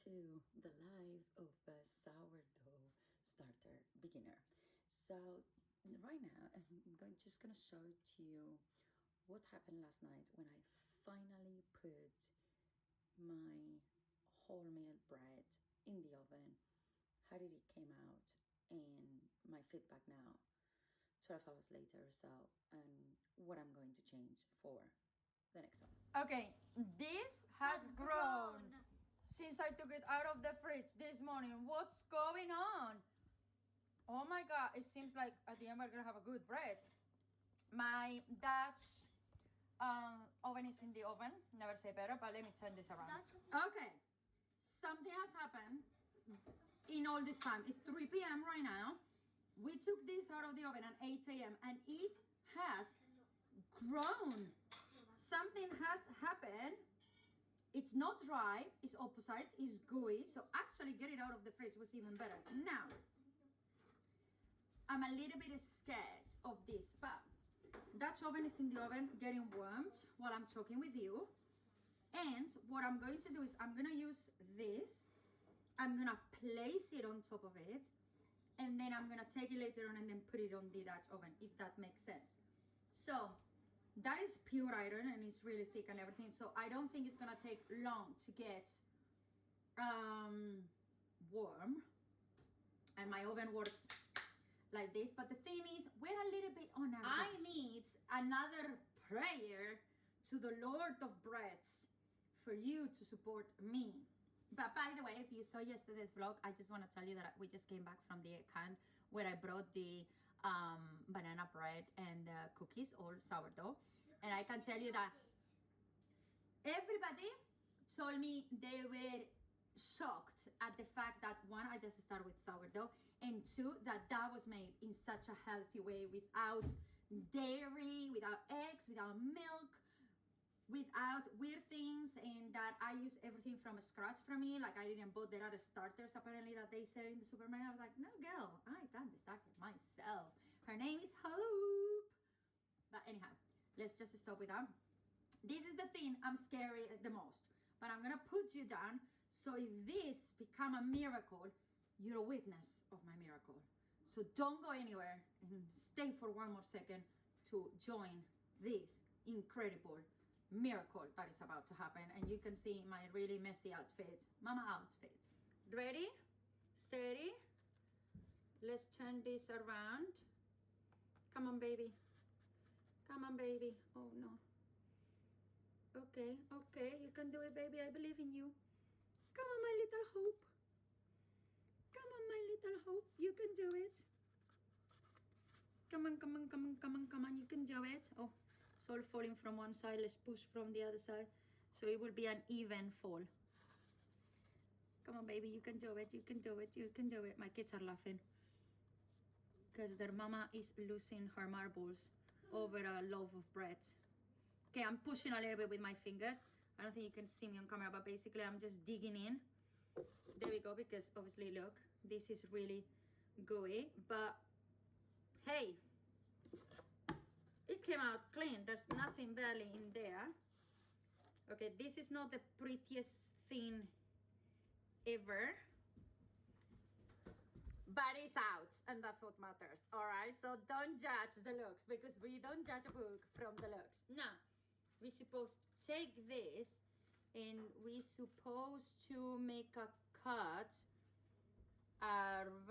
to the life of a sourdough starter beginner. So right now just gonna show to you what happened last night when I finally put my wholemeal bread in the oven. How did it came out and my feedback now 12 hours later or so, and what I'm going to change for the next one. Okay, this has grown since I took it out of the fridge this morning. What's going on? Oh my god, it seems like at the end we're gonna have a good bread. My Dutch oven is in the oven. Never say better, but let me turn this around. Okay, something has happened in all this time. It's 3 p.m. right now. We took this out of the oven at 8 a.m. and it has grown. Something has happened. It's not dry, it's opposite, it's gooey. So actually get it out of the fridge was even better. Now, I'm a little bit scared of this, but Dutch oven is in the oven getting warmed while I'm talking with you. And what I'm going to do is I'm gonna use this. I'm gonna place it on top of it. And then I'm gonna take it later on and then put it on the Dutch oven, if that makes sense. So that is pure iron and it's really thick and everything. So I don't think it's gonna take long to get warm. And my oven works like this. But the thing is, we're a little bit on a rush. I need another prayer to the Lord of Breads for you to support me. But by the way, if you saw yesterday's vlog, I just want to tell you that we just came back from the account where I brought the banana bread and the cookies, all sourdough. And I can tell you that everybody told me they were shocked at the fact that one, I just started with sourdough, and two, that was made in such a healthy way, without dairy, without eggs, without milk, without weird things, and that I use everything from scratch for me. Like, I didn't buy the other starters apparently that they sell in the supermarket. I was like, no girl, I done the starter myself. Her name is Hope. But anyhow, let's just stop with that. This is the thing I'm scared the most, but I'm gonna put you down. So if this become a miracle, you're a witness of my miracle. So don't go anywhere and stay for one more second to join this incredible miracle that is about to happen. And you can see my really messy outfit, mama outfits. Ready, steady, let's turn this around. Come on baby, come on baby. Oh no. Okay, you can do it baby, I believe in you. Come on my little hope, come on my little hope, you can do it. Come on, you can do it. Oh, it's all falling from one side. Let's push from the other side so it will be an even fall. Come on baby, you can do it, you can do it, you can do it. My kids are laughing because their mama is losing her marbles over a loaf of bread. Okay, I'm pushing a little bit with my fingers. I don't think you can see me on camera, but basically I'm just digging in. There we go, because obviously look, this is really gooey, but hey, it came out clean. There's nothing barely in there. Okay, this is not the prettiest thing ever, but it's out, and that's what matters. All right, so don't judge the looks, because we don't judge a book from the looks. Now, we're supposed to take this and we're supposed to make a cut around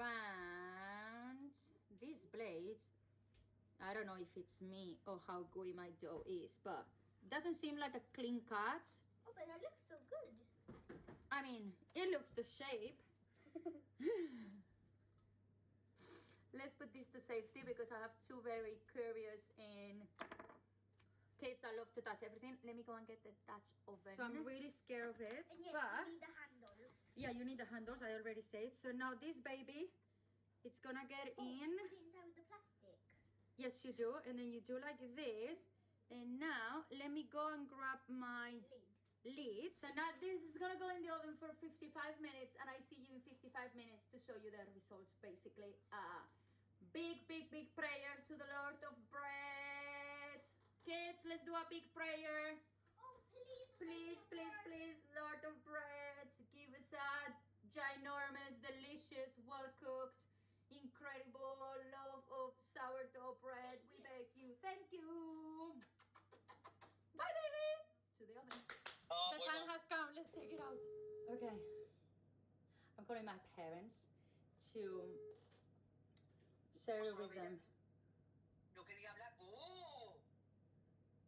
these blades. I don't know if it's me or how gooey my dough is, but it doesn't seem like a clean cut. Oh, but that looks so good. I mean, it looks the shape. Let's put this to safety because I have two very curious and kids that love to touch everything. Let me go and get the Dutch oven. So I'm really scared of it. And yes, but you need the handles. yeah, you need the handles. I already said. So now this baby, it's gonna get in. Put it inside with the plastic. Yes, you do. And then you do like this. And now let me go and grab my lid. So now this is gonna go in the oven for 55 minutes, and I see you in 55 minutes to show you the results. Basically, big prayer to the Lord of Bread. Kids, let's do a big prayer. Oh, please, Please, Lord of Bread, give us a has come. Let's take it out. Okay. I'm calling my parents to share it with them. Yo quería hablar. ¡Oh!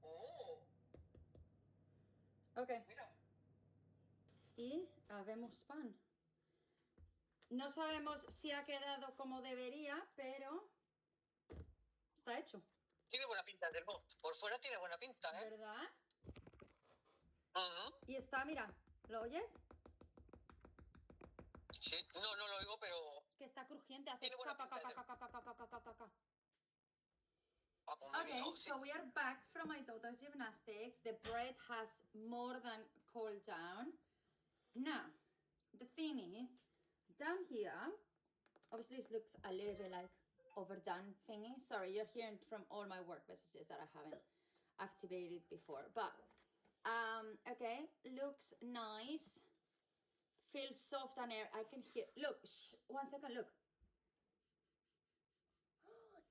¡Oh! Ok. Mira. Y habemos pan. No sabemos si ha quedado como debería, pero está hecho. Tiene buena pinta del bot. Por fuera tiene buena pinta, ¿eh? ¿Verdad? Ujú. Y está, mira, ¿lo oyes? Sí, no lo oigo, pero Que está crujiente, hace Tiene buena ca, ca, pinta, ca, ca, ca, ca, ca, ca, ca, ca, ca. va a comer. Okay, ¿no? Sí. so we are back from my daughter's gymnastics. The bread has more than cooled down. Now, the thing is, down here, obviously it looks a little bit like overdone thingy. Sorry, you're hearing from all my work messages that I haven't activated before. But, okay, looks nice. Feels soft and air. I can hear. Look, shh, 1 second, look.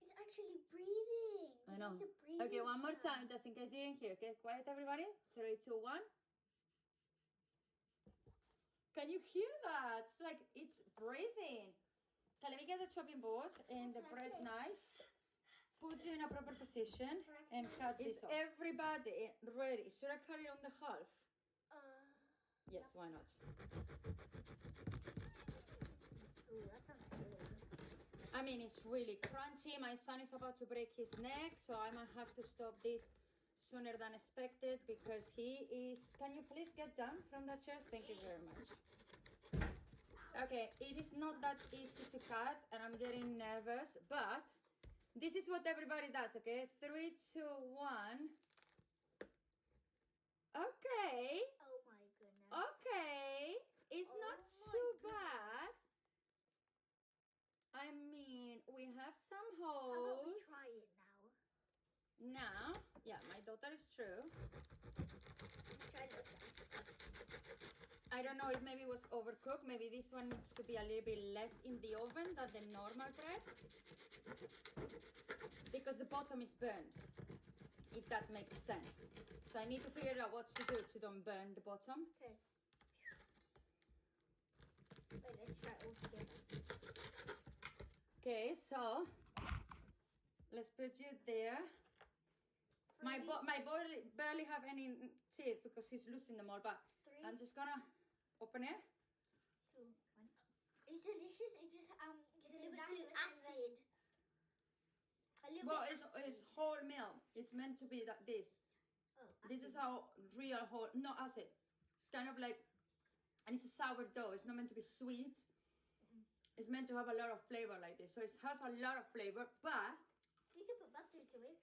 It's actually breathing. I know. It's a breathing Okay, one more sound. time, just in case you didn't hear. Okay, quiet, everybody. 3, 2, 1. Can you hear that? It's like it's breathing. Okay, let me get the chopping board and the bread knife. Put you in a proper position and cut this off. Is everybody ready? Should I cut it on the half? Yes, why not? Ooh, that sounds good. I mean, it's really crunchy. My son is about to break his neck, so I might have to stop this sooner than expected because he is... Can you please get down from that chair? Thank you very much. Okay, it is not that easy to cut and I'm getting nervous, but this is what everybody does, okay? 3, 2, 1. Okay, Oh my goodness. okay. It's Oh not my too goodness. bad. I mean, we have some How about we holes. try it now? Now, yeah, my daughter is true. Try this one. I don't know if maybe it was overcooked. Maybe this one needs to be a little bit less in the oven than the normal bread. Because the bottom is burned, if that makes sense. So I need to figure out what to do to don't burn the bottom. Okay. Wait, let's try it all together. Okay, so let's put you there. My boy barely have any teeth because he's losing them all, but 3, I'm just gonna open it. 2, 1. It's delicious. It just it's a little bit too acid. A little Well, bit it's wholemeal. It's meant to be like this. Oh, This is how real whole, not acid. It's kind of like, and it's a sourdough. It's not meant to be sweet. It's meant to have a lot of flavor like this. So it has a lot of flavor, but we can put butter to it.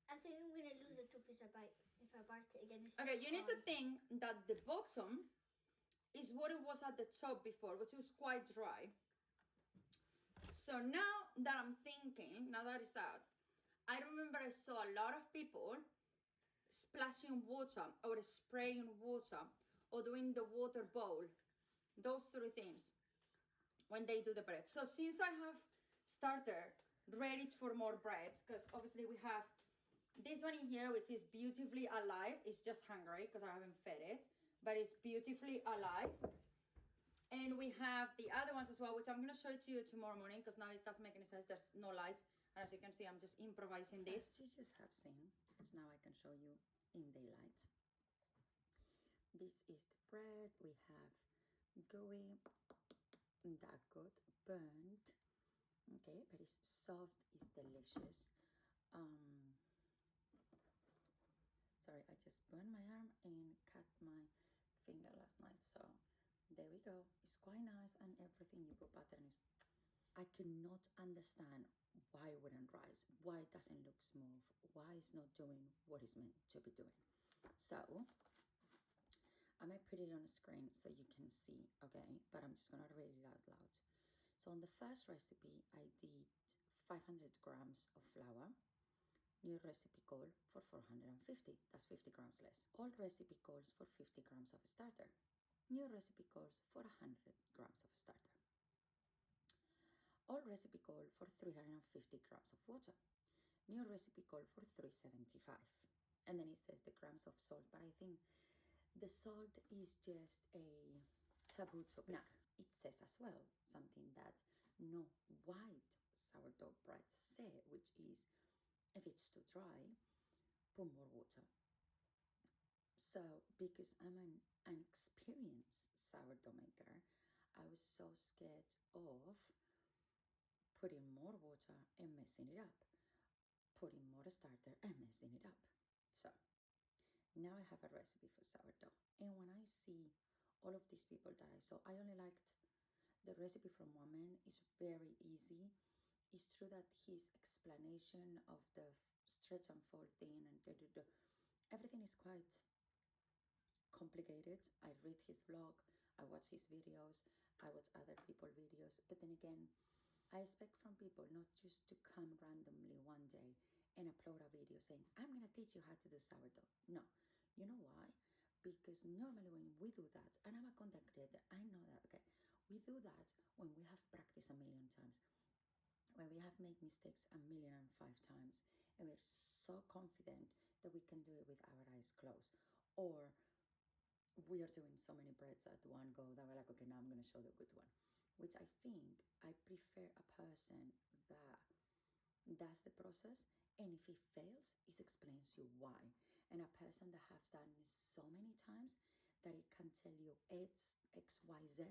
I think I'm gonna lose a tooth if I bite it again. It's so okay, you need to hard. think that the bottom is what it was at the top before, which was quite dry. So now that I'm thinking, now that it's out, I remember I saw a lot of people splashing water or spraying water or doing the water bowl, those 3 things when they do the bread. So since I have started ready for more breads, because obviously we have this one in here, which is beautifully alive. It's just hungry because I haven't fed it, but it's beautifully alive. And we have the other ones as well, which I'm going to show it to you tomorrow morning because now it doesn't make any sense. There's no light. And as you can see, I'm just improvising this. As you just have seen, because now I can show you in daylight. This is the bread. We have gooey, that good, burnt. Okay, but it's soft, it's delicious. Sorry, I just burned my arm and cut my finger last night. So there we go. It's quite nice and everything. You put butter in it. I cannot understand why it wouldn't rise, why it doesn't look smooth, why it's not doing what it's meant to be doing. So I might put it on the screen so you can see, okay, but I'm just gonna read it out loud. So on the first recipe I did 500 grams of flour. New recipe call for 450, that's 50 grams less. Old recipe calls for 50 grams of starter. New recipe calls for 100 grams of starter. Old recipe call for 350 grams of water. New recipe call for 375. And then it says the grams of salt, but I think the salt is just a taboo topic. Now, it says as well something that no white sourdough bread say, which is if it's too dry, put more water. So because I'm an experienced sourdough maker, I was so scared of putting more water and messing it up, putting more starter and messing it up. So now I have a recipe for sourdough. And when I see all of these people that I saw, I only liked the recipe from Wholemeal. Is very easy. It's true that his explanation of the stretch and fold thing and everything is quite complicated. I read his vlog, I watch his videos, I watch other people's videos, but then again, I expect from people not just to come randomly one day and upload a video saying, I'm gonna teach you how to do sourdough. No, you know why? Because normally when we do that, and I'm a content creator, I know that, okay? We do that when we have practiced a million times, when we have made mistakes 1,000,005 times, and we're so confident that we can do it with our eyes closed. Or we are doing so many breads at one go that we're like, okay, now I'm gonna show the good one. Which I think I prefer a person that does the process, and if it fails, it explains you why. And a person that has done it so many times that it can tell you X, Y, Z.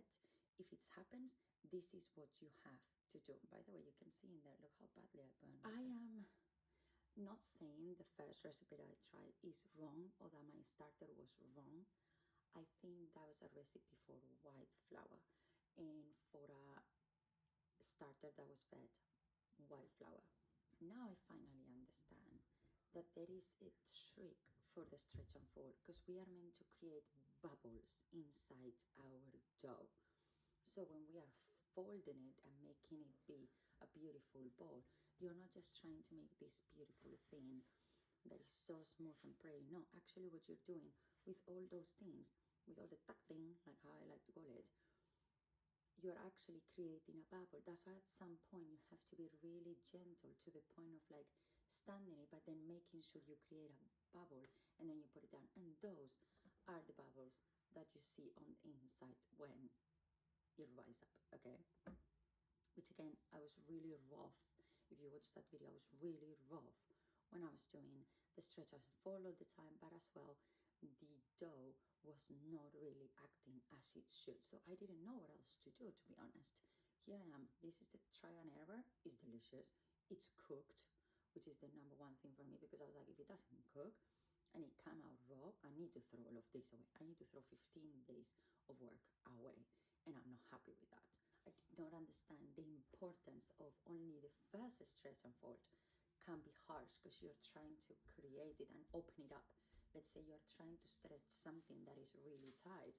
If it happens, this is what you have to do. By the way, you can see in there, look how badly I burned myself. I am not saying the first recipe that I tried is wrong or that my starter was wrong. I think that was a recipe for white flour and for a starter that was fed white flour. Now I finally understand that there is a trick for the stretch and fold, because we are meant to create bubbles inside our dough. So when we are folding it and making it be a beautiful ball, you're not just trying to make this beautiful thing that is so smooth and pretty. No, actually what you're doing with all those things, with all the tucking, like how I like to call it, you're actually creating a bubble. That's why at some point you have to be really gentle, to the point of like standing it, but then making sure you create a bubble and then you put it down. And those are the bubbles that you see on the inside when it rise up, okay? Which again, I was really rough. If you watch that video, I was really rough when I was doing the stretch and fold all the time, but as well, the dough was not really acting as it should. So I didn't know what else to do, to be honest. Here I am. This is the try and error. It's delicious. It's cooked, which is the number one thing for me, because I was like, if it doesn't cook and it come out raw, I need to throw all of this away. I need to throw 15 days of work away, and I'm not happy with that. I did not understand the importance of only the first stretch and fold can be harsh, because you're trying to create it and open it up. Let's say you're trying to stretch something that is really tight,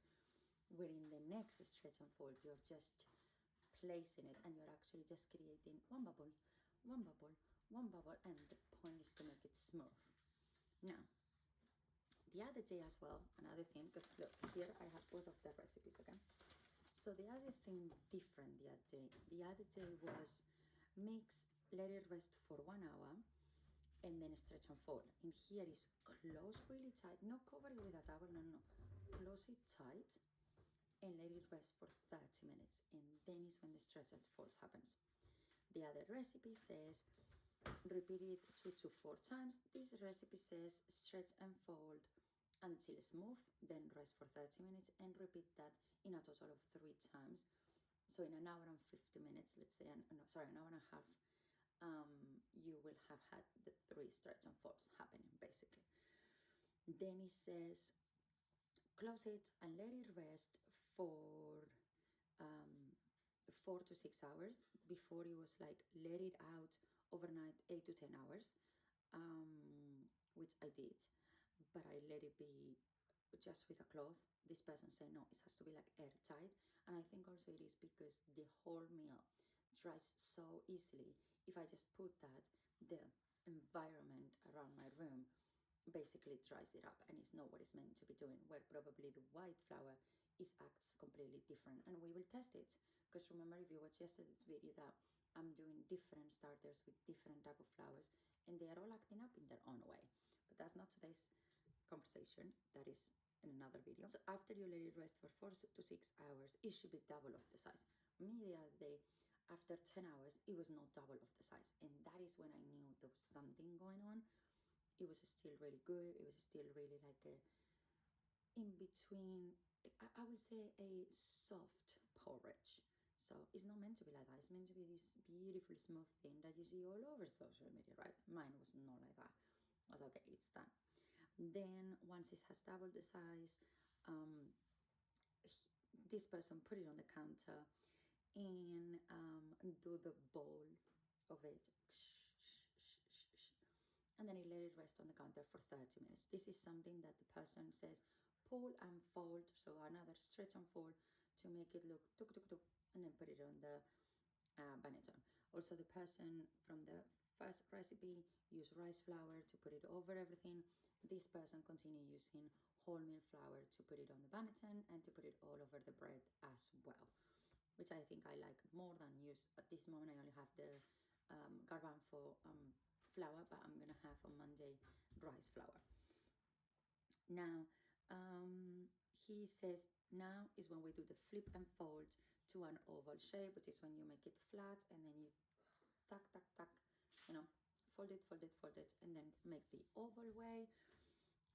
where in the next stretch and fold, you're just placing it and you're actually just creating one bubble, one bubble, one bubble, and the point is to make it smooth. Now, the other day as well, another thing, because look, here I have both of the recipes again. So the other thing different the other day was mix, let it rest for 1 hour, and then stretch and fold. And here is close really tight, not cover it with a towel, no, close it tight and let it rest for 30 minutes. And then is when the stretch and folds happens. The other recipe says repeat it 2 to 4 times. This recipe says stretch and fold until smooth, then rest for 30 minutes and repeat that in a total of 3 times. So in an hour and 50 minutes, let's say, an hour and a half, you will have had the 3 stretch and folds happening basically. Then it says close it and let it rest for 4 to 6 hours. Before it was like let it out overnight 8 to 10 hours, which I did, but I let it be just with a cloth. This person said no, it has to be like airtight, and I think also it is because the wholemeal dries so easily. If I just put that, the environment around my room basically dries it up, and it's not what it's meant to be doing, where probably the white flour acts completely different. And we will test it, because remember, if you watched yesterday's video, that I'm doing different starters with different type of flours, and they are all acting up in their own way. But that's not today's conversation. That is in another video. So after you let it rest for 4 to 6 hours, it should be double of the size. Me the other day, after 10 hours, it was not double of the size, and that is when I knew there was something going on. It was still really good. It was still really like a in between, I would say a soft porridge. So it's not meant to be like that. It's meant to be this beautiful smooth thing that you see all over social media, right? Mine was not like that. I was okay, it's done. Then once it has doubled the size, this person put it on the counter and do the bowl of it, and then he let it rest on the counter for 30 minutes. This is something that the person says pull and fold, so another stretch and fold to make it look tuk tuk tuk, and then put it on the panettone. Also, the person from the first recipe used rice flour to put it over everything. This person continued using wholemeal flour to put it on the panettone and to put it all over the bread as well, which I think I like more than use. At this moment, I only have the garbanzo flour, but I'm gonna have on Monday rice flour. Now, he says now is when we do the flip and fold to an oval shape, which is when you make it flat and then you tuck, tuck, tuck, you know, fold it, fold it, fold it, and then make the oval way,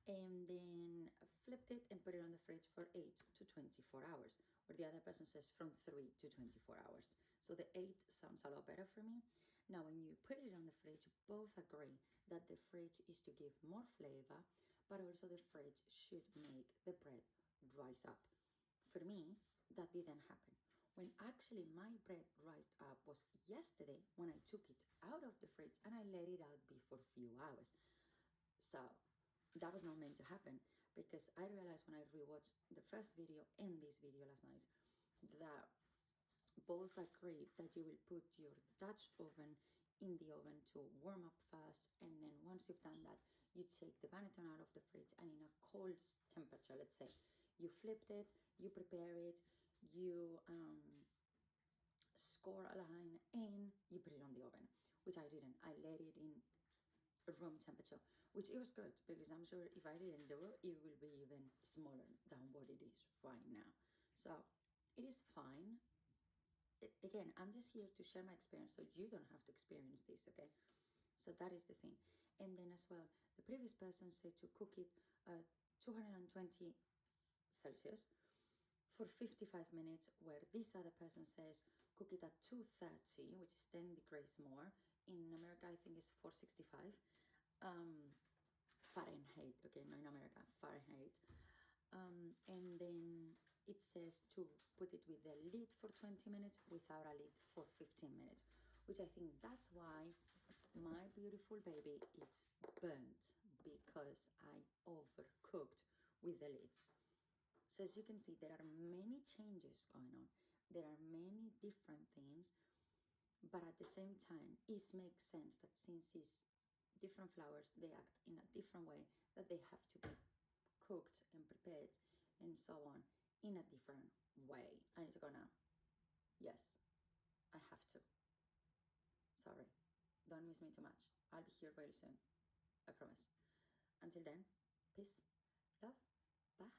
and then flipped it and put it on the fridge for 8 to 24 hours, where the other person says from 3 to 24 hours. So the 8 sounds a lot better for me. Now, when you put it on the fridge, both agree that the fridge is to give more flavor, but also the fridge should make the bread dries up. For me, that didn't happen. When actually my bread dried up was yesterday, when I took it out of the fridge and I let it out be for a few hours. So that was not meant to happen, because I realized when I rewatched the first video and this video last night that both agree that you will put your Dutch oven in the oven to warm up first, and then once you've done that, you take the panettone out of the fridge, and in a cold temperature, let's say, you flipped it, you prepare it, you score a line, and you put it on the oven, which I didn't. I let it in room temperature, which it was good, because I'm sure if I didn't do it, it will be even smaller than what it is right now. So it is fine. Again, I'm just here to share my experience, so you don't have to experience this, okay? So that is the thing. And then as well, the previous person said to cook it at 220 Celsius for 55 minutes, where this other person says cook it at 230, which is 10 degrees more. In America, I think it's 465 Fahrenheit, okay, no, in America, Fahrenheit. And then it says to put it with the lid for 20 minutes, without a lid for 15 minutes, which I think that's why my beautiful baby is burnt, because I overcooked with the lid. So as you can see, there are many changes going on. There are many different things, but at the same time, it makes sense that since it's different flours, they act in a different way, that they have to be cooked and prepared and so on in a different way. I need to go now. Yes, I have to. Sorry. Don't miss me too much. I'll be here very soon. I promise. Until then, peace, love, bye.